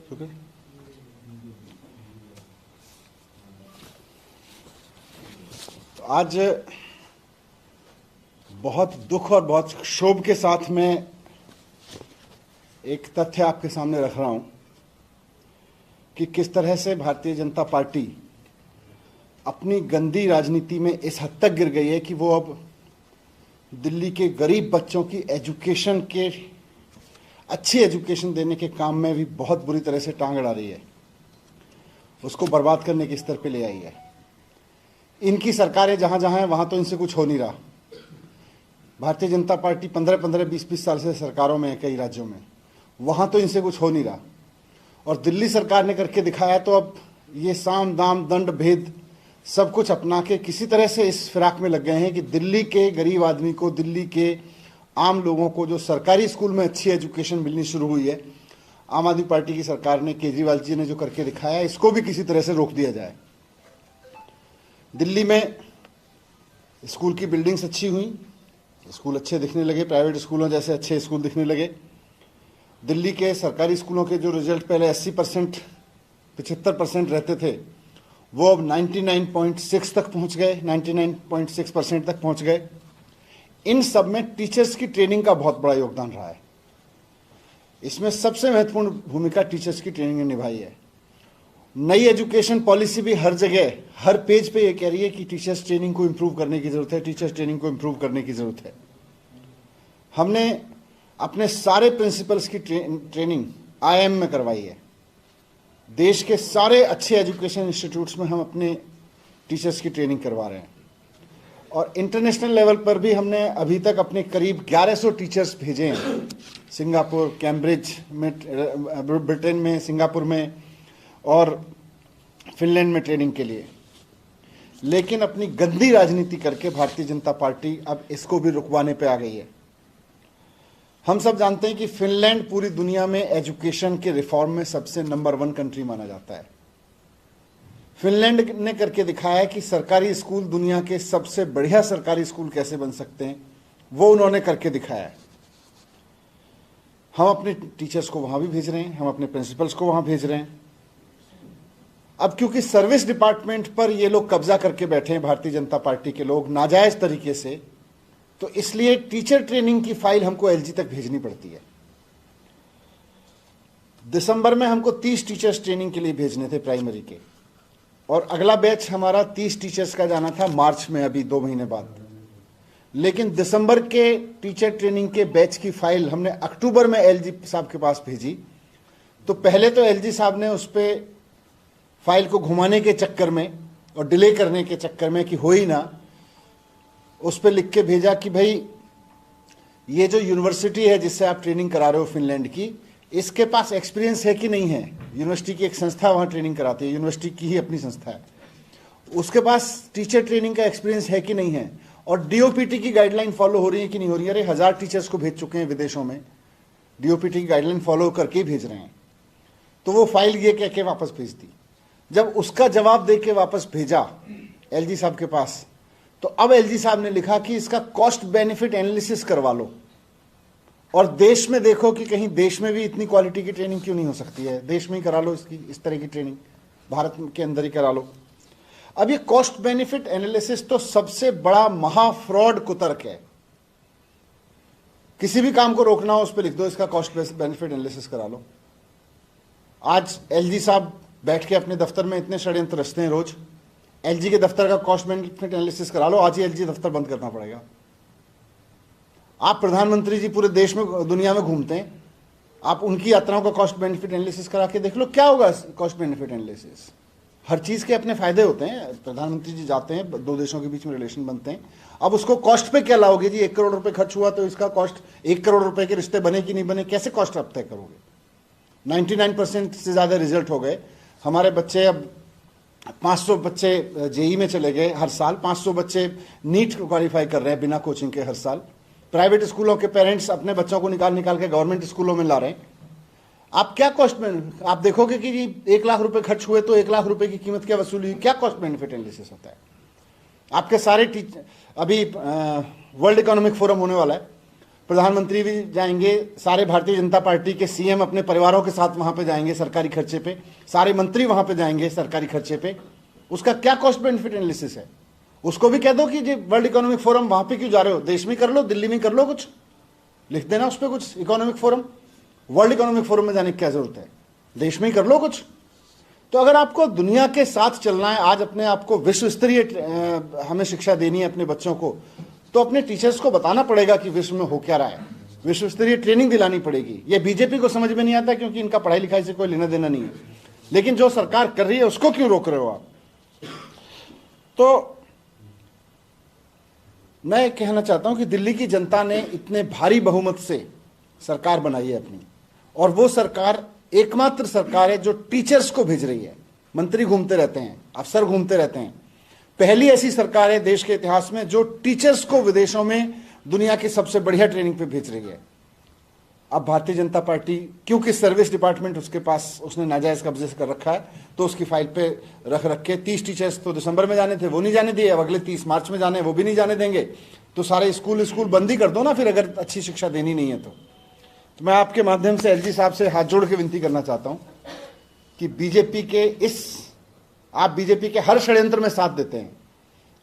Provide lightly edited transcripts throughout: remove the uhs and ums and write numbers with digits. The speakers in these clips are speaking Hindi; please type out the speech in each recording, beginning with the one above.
Okay. तो आज बहुत दुख और बहुत क्षोभ के साथ मैं एक तथ्य आपके सामने रख रहा हूं कि किस तरह से भारतीय जनता पार्टी अपनी गंदी राजनीति में इस हद तक गिर गई है कि वो अब दिल्ली के गरीब बच्चों की एजुकेशन के अच्छी एजुकेशन देने के काम में भी बहुत बुरी तरह से टांग अड़ा रही है, उसको बर्बाद करने के स्तर पे ले आई है। इनकी सरकारें जहां जहां हैं वहां तो इनसे कुछ हो नहीं रहा। भारतीय जनता पार्टी 15-15, 20-20 साल से सरकारों में है कई राज्यों में, वहां तो इनसे कुछ हो नहीं रहा। और दिल्ली सरकार ने करके दिखाया तो अब ये साम दाम दंड भेद सब कुछ अपना के किसी तरह से इस फिराक में लग गए हैं कि दिल्ली के गरीब आदमी को, दिल्ली के आम लोगों को जो सरकारी स्कूल में अच्छी एजुकेशन मिलनी शुरू हुई है, आम आदमी पार्टी की सरकार ने, केजरीवाल जी ने जो करके दिखाया, इसको भी किसी तरह से रोक दिया जाए। दिल्ली में स्कूल की बिल्डिंग्स अच्छी हुई, स्कूल अच्छे दिखने लगे, प्राइवेट स्कूलों जैसे अच्छे स्कूल दिखने लगे। दिल्ली के सरकारी स्कूलों के जो रिजल्ट पहले 80%, 75% रहते थे, वो अब 99.6 तक पहुंच गए, 99.6% तक पहुंच गए। इन सब में टीचर्स की ट्रेनिंग का बहुत बड़ा योगदान रहा है। इसमें सबसे महत्वपूर्ण भूमिका टीचर्स की ट्रेनिंग ने निभाई है। नई एजुकेशन पॉलिसी भी हर जगह, हर पेज पे ये कह रही है कि टीचर्स ट्रेनिंग को इंप्रूव करने की जरूरत है, टीचर्स ट्रेनिंग को इंप्रूव करने की जरूरत है। हमने अपने सारे प्रिंसिपल्स की ट्रेनिंग IIM में करवाई है। देश के सारे अच्छे एजुकेशन इंस्टीट्यूट्स में हम अपने टीचर्स की ट्रेनिंग करवा रहे हैं। और इंटरनेशनल लेवल पर भी हमने अभी तक अपने करीब 1100 टीचर्स भेजे हैं, सिंगापुर, कैम्ब्रिज में, ब्रिटेन में, सिंगापुर में और फिनलैंड में ट्रेनिंग के लिए। लेकिन अपनी गंदी राजनीति करके भारतीय जनता पार्टी अब इसको भी रुकवाने पे आ गई है। हम सब जानते हैं कि फिनलैंड पूरी दुनिया में एजुकेशन के रिफॉर्म में सबसे नंबर 1 कंट्री माना जाता है। फिनलैंड ने करके दिखाया है कि सरकारी स्कूल दुनिया के सबसे बढ़िया सरकारी स्कूल कैसे बन सकते हैं, वो उन्होंने करके दिखाया है। हम अपने टीचर्स को वहां भी भेज रहे हैं, हम अपने प्रिंसिपल्स को वहां भेज रहे हैं। अब क्योंकि सर्विस डिपार्टमेंट पर ये लोग कब्जा करके बैठे हैं, भारतीय जनता पार्टी के लोग, नाजायज तरीके से, तो इसलिए टीचर ट्रेनिंग की फाइल हमको LG तक भेजनी पड़ती है। दिसंबर में हमको 30 टीचर्स ट्रेनिंग के लिए भेजने थे प्राइमरी के, और अगला बैच हमारा 30 टीचर्स का जाना था मार्च में, अभी 2 महीने बाद। लेकिन दिसंबर के टीचर ट्रेनिंग के बैच की फाइल हमने अक्टूबर में LG साहब के पास भेजी। तो पहले तो LG साहब ने उस पर फाइल को घुमाने के चक्कर में और डिले करने के चक्कर में कि हो ही ना, उस पर लिख के भेजा कि भाई ये जो यूनिवर्सिटी है जिससे आप ट्रेनिंग करा रहे हो फिनलैंड की, इसके पास एक्सपीरियंस है कि नहीं है। यूनिवर्सिटी की एक संस्था वहाँ ट्रेनिंग कराती है, यूनिवर्सिटी की ही अपनी संस्था है, उसके पास टीचर ट्रेनिंग का एक्सपीरियंस है कि नहीं है, और DOPT की गाइडलाइन फॉलो हो रही है कि नहीं हो रही है। अरे 1000 टीचर्स को भेज चुके हैं विदेशों में, DOPT की गाइडलाइन फॉलो करके ही भेज रहे हैं। तो वो फाइल ये कह के वापस भेज दी। जब उसका जवाब दे के वापस भेजा LG साहब के पास, तो अब LG साहब ने लिखा कि इसका कॉस्ट बेनिफिट एनालिसिस करवा लो और देश में देखो कि कहीं देश में भी इतनी क्वालिटी की ट्रेनिंग क्यों नहीं हो सकती है, देश में ही करा लो इसकी, इस तरह की ट्रेनिंग भारत के अंदर ही करा लो। अब ये कॉस्ट बेनिफिट एनालिसिस तो सबसे बड़ा महा फ्रॉड कुतर्क है। किसी भी काम को रोकना हो उस पर लिख दो इसका कॉस्ट बेनिफिट एनालिसिस करा लो। आज LG साहब बैठ के अपने दफ्तर में इतने षड्यंत्र रचते हैं रोज। LG के दफ्तर का कॉस्ट बेनिफिट एनालिसिस करा लो, आज ही LG दफ्तर बंद करना पड़ेगा। आप प्रधानमंत्री जी पूरे देश में, दुनिया में घूमते हैं, आप उनकी यात्राओं का कॉस्ट बेनिफिट एनालिसिस करा के देख लो, क्या होगा कॉस्ट बेनिफिट एनालिसिस। हर चीज के अपने फायदे होते हैं। प्रधानमंत्री जी जाते हैं, 2 देशों के बीच में रिलेशन बनते हैं। अब उसको कॉस्ट पे क्या लाओगे जी, 1 करोड़ रुपए खर्च हुआ तो इसका कॉस्ट 1 करोड़ रुपए के रिश्ते बने कि नहीं बने, कैसे कॉस्ट आप तय करोगे। 99% से ज्यादा रिजल्ट हो गए हमारे बच्चे। अब 500 बच्चे JEE में चले गए हर साल, 500 बच्चे नीट क्वालिफाई कर रहे हैं बिना कोचिंग के हर साल। प्राइवेट स्कूलों के पेरेंट्स अपने बच्चों को निकाल के गवर्नमेंट स्कूलों में ला रहे हैं। आप क्या कॉस्ट में, आप देखोगे कि जी 1 लाख रुपए खर्च हुए तो 1 लाख रुपए की कीमत क्या वसूली हुई, क्या कॉस्ट बेनिफिट एनालिसिस होता है। आपके सारे अभी वर्ल्ड इकोनॉमिक फोरम होने वाला है, प्रधानमंत्री भी जाएंगे, सारे भारतीय जनता पार्टी के सीएम अपने परिवारों के साथ वहां पे जाएंगे सरकारी खर्चे पे, सारे मंत्री वहां पे जाएंगे सरकारी खर्चे पे। उसका क्या कॉस्ट बेनिफिट एनालिसिस है? उसको भी कह दो कि वर्ल्ड इकोनॉमिक फोरम वहां पे क्यों जा रहे हो, देश में कर लो, दिल्ली में कर लो, कुछ लिख देना उस पर कुछ, economic forum, world economic forum में जाने की क्या जरूरत है, देश में ही कर लो कुछ। तो अगर आपको दुनिया के साथ चलना है, आज अपने आप को विश्व स्तरीय हमें शिक्षा देनी है अपने बच्चों को, तो अपने टीचर्स को बताना पड़ेगा कि विश्व में हो क्या रहा है, विश्व स्तरीय ट्रेनिंग दिलानी पड़ेगी। ये बीजेपी को समझ में नहीं आता क्योंकि इनका पढ़ाई लिखाई से कोई लेना देना नहीं है, लेकिन जो सरकार कर रही है उसको क्यों रोक रहे हो आप? तो मैं कहना चाहता हूं कि दिल्ली की जनता ने इतने भारी बहुमत से सरकार बनाई है अपनी, और वो सरकार एकमात्र सरकार है जो टीचर्स को भेज रही है। मंत्री घूमते रहते हैं, अफसर घूमते रहते हैं, पहली ऐसी सरकार है देश के इतिहास में जो टीचर्स को विदेशों में दुनिया की सबसे बढ़िया ट्रेनिंग पे भेज रही है। अब भारतीय जनता पार्टी, क्योंकि सर्विस डिपार्टमेंट उसके पास उसने नाजायज कब्जे से कर रखा है, तो उसकी फाइल पे रख के 30 टीचर्स तो दिसंबर में जाने थे, वो नहीं जाने दिए, अब अगले 30 मार्च में जाने, वो भी नहीं जाने देंगे। तो सारे स्कूल बंद ही कर दो ना फिर, अगर अच्छी शिक्षा देनी नहीं है तो मैं आपके माध्यम से एलजी साहब से हाथ जोड़ के विनती करना चाहता हूं कि आप बीजेपी के हर षड्यंत्र में साथ देते हैं,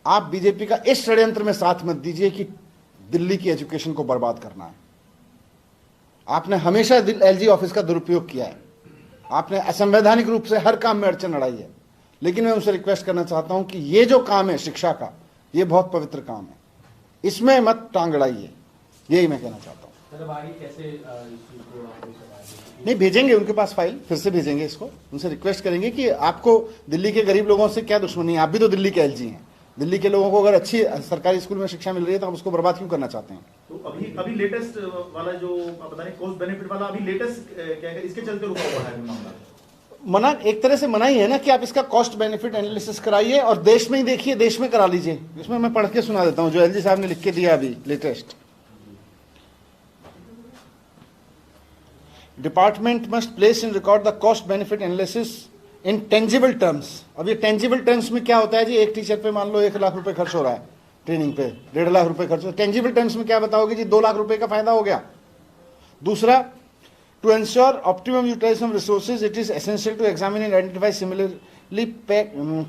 आप बीजेपी का इस षड्यंत्र में साथ मत दीजिए कि दिल्ली की एजुकेशन को बर्बाद करना है। आपने हमेशा एलजी ऑफिस का दुरुपयोग किया है, आपने असंवैधानिक रूप से हर काम में अड़चन अड़ाई है, लेकिन मैं उनसे रिक्वेस्ट करना चाहता हूं कि ये जो काम है शिक्षा का, ये बहुत पवित्र काम है, इसमें मत टांग अड़ाइए, यही मैं कहना चाहता हूं। नहीं भेजेंगे उनके पास फाइल, फिर से भेजेंगे इसको, उनसे रिक्वेस्ट करेंगे कि आपको दिल्ली के गरीब लोगों से क्या दुश्मनी है, आप भी तो दिल्ली के एलजी हैं, दिल्ली के लोगों को अगर अच्छी सरकारी स्कूल में शिक्षा मिल रही है तो आप उसको बर्बाद क्यों करना चाहते हैं? तो अभी लेटेस्ट वाला जो पता नहीं कॉस्ट बेनिफिट वाला अभी लेटेस्ट क्या है, इसके चलते रुका हुआ है मामला? मना एक तरह से मना ही है ना कि आप इसका कॉस्ट बेनिफिट एनालिसिस कराइए और देश में ही देखिए, देश में करा लीजिए। इसमें मैं पढ़ के सुना देता हूं जो एलजी साहब ने लिख के दिया अभी latest. Department must place in record the cost benefit analysis in tangible terms. अब ये टेंजिबल टर्म्स में क्या होता है जी? एक टीचर पे मान लो 1 लाख रुपए खर्च हो रहा है, ट्रेनिंग पे 1.5 लाख रुपए खर्च हो, टेंजिबल टर्म्स में क्या बताओगे जी? 2 लाख रुपए का फायदा हो गया। दूसरा, to ensure optimum utilisation of resources it is essential to examine and identify similarly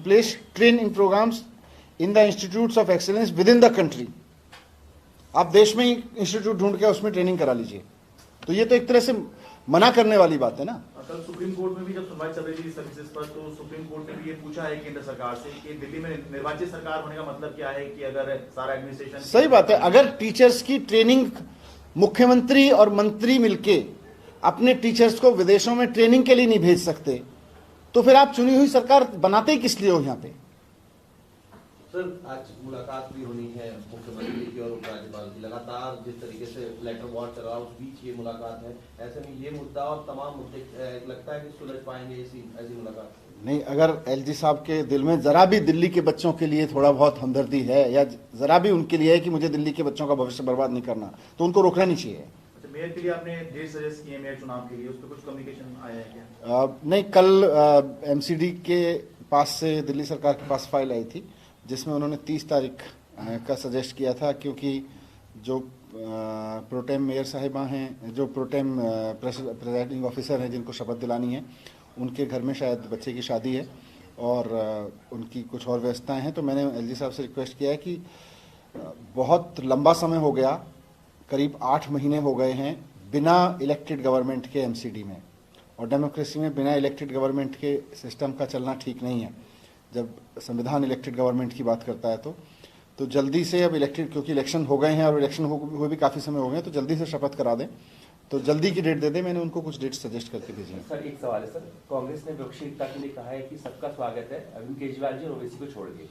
place training programmes in the institutes of excellence within the country. आप देश में ही इंस्टीट्यूट ढूंढ के उसमें ट्रेनिंग करा लीजिए। तो ये तो एक तरह से मना करने वाली बात है ना। कल सुप्रीम कोर्ट में भी जब सुनवाई चल रही थी सर्विसेज पर, तो सुप्रीम कोर्ट ने भी ये पूछा है केंद्र सरकार से कि दिल्ली में निर्वाचित सरकार होने का मतलब क्या है, कि अगर सारा एडमिनिस्ट्रेशन। सही बात है, अगर टीचर्स की ट्रेनिंग मुख्यमंत्री और मंत्री मिलके अपने टीचर्स को विदेशों में ट्रेनिंग के लिए नहीं भेज सकते, तो फिर आप चुनी हुई सरकार बनाते ही किस लिए हो यहाँ पे? सर, आज मुलाकात भी होनी है मुख्यमंत्री की और उपराज्यपाल की, लगातार जिस तरीके से लेटर वॉर चल रहा है उस बीच ये मुलाकात है, ऐसे में ये मुद्दा और तमाम मुद्दे लगता है कि सुलझ पाएंगे ऐसी मुलाकात? नहीं, अगर एलजी साहब के दिल में जरा भी दिल्ली के बच्चों के लिए थोड़ा बहुत हमदर्दी है या जरा भी उनके लिए है कि मुझे दिल्ली के बच्चों का भविष्य बर्बाद नहीं करना, तो उनको रोकना नहीं चाहिए। मेयर के लिए आपने डेट सजेस्ट किए, मेयर चुनाव के लिए, उस पर कुछ कम्युनिकेशन आया है क्या? नहीं, कल एमसीडी के पास से दिल्ली सरकार के पास फाइल आई थी जिसमें उन्होंने 30 तारीख का सजेस्ट किया था, क्योंकि जो प्रोटेम मेयर साहिबा हैं, जो प्रोटेम प्रेसिडिंग ऑफिसर हैं जिनको शपथ दिलानी है, उनके घर में शायद बच्चे की शादी है और उनकी कुछ और व्यवस्थाएं हैं। तो मैंने एलजी साहब से रिक्वेस्ट किया है कि बहुत लंबा समय हो गया, करीब 8 महीने हो गए हैं बिना इलेक्टेड गवर्नमेंट के एमसीडी में, और डेमोक्रेसी में बिना इलेक्टेड गवर्नमेंट के सिस्टम का चलना ठीक नहीं है। जब संविधान इलेक्टेड गवर्नमेंट की बात करता है तो जल्दी से अब इलेक्टेड, क्योंकि इलेक्शन हो गए हैं और इलेक्शन हुए भी काफ़ी समय हो गए, तो जल्दी से शपथ करा दें, तो जल्दी की डेट दे दें। मैंने उनको कुछ डेट सजेस्ट करके भेजी है। सर, एक सवाल है सर, कांग्रेस ने विपक्षी एकता के लिए कहा है कि सबका स्वागत है अरविंद केजरीवाल जी और ओवैसी को छोड़ के।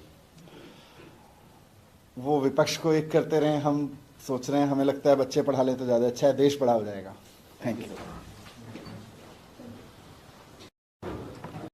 वो विपक्ष को एक करते रहे, हम सोच रहे हैं, हमें लगता है बच्चे पढ़ा ले तो ज़्यादा अच्छा है, देश बड़ा हो जाएगा। Thank you.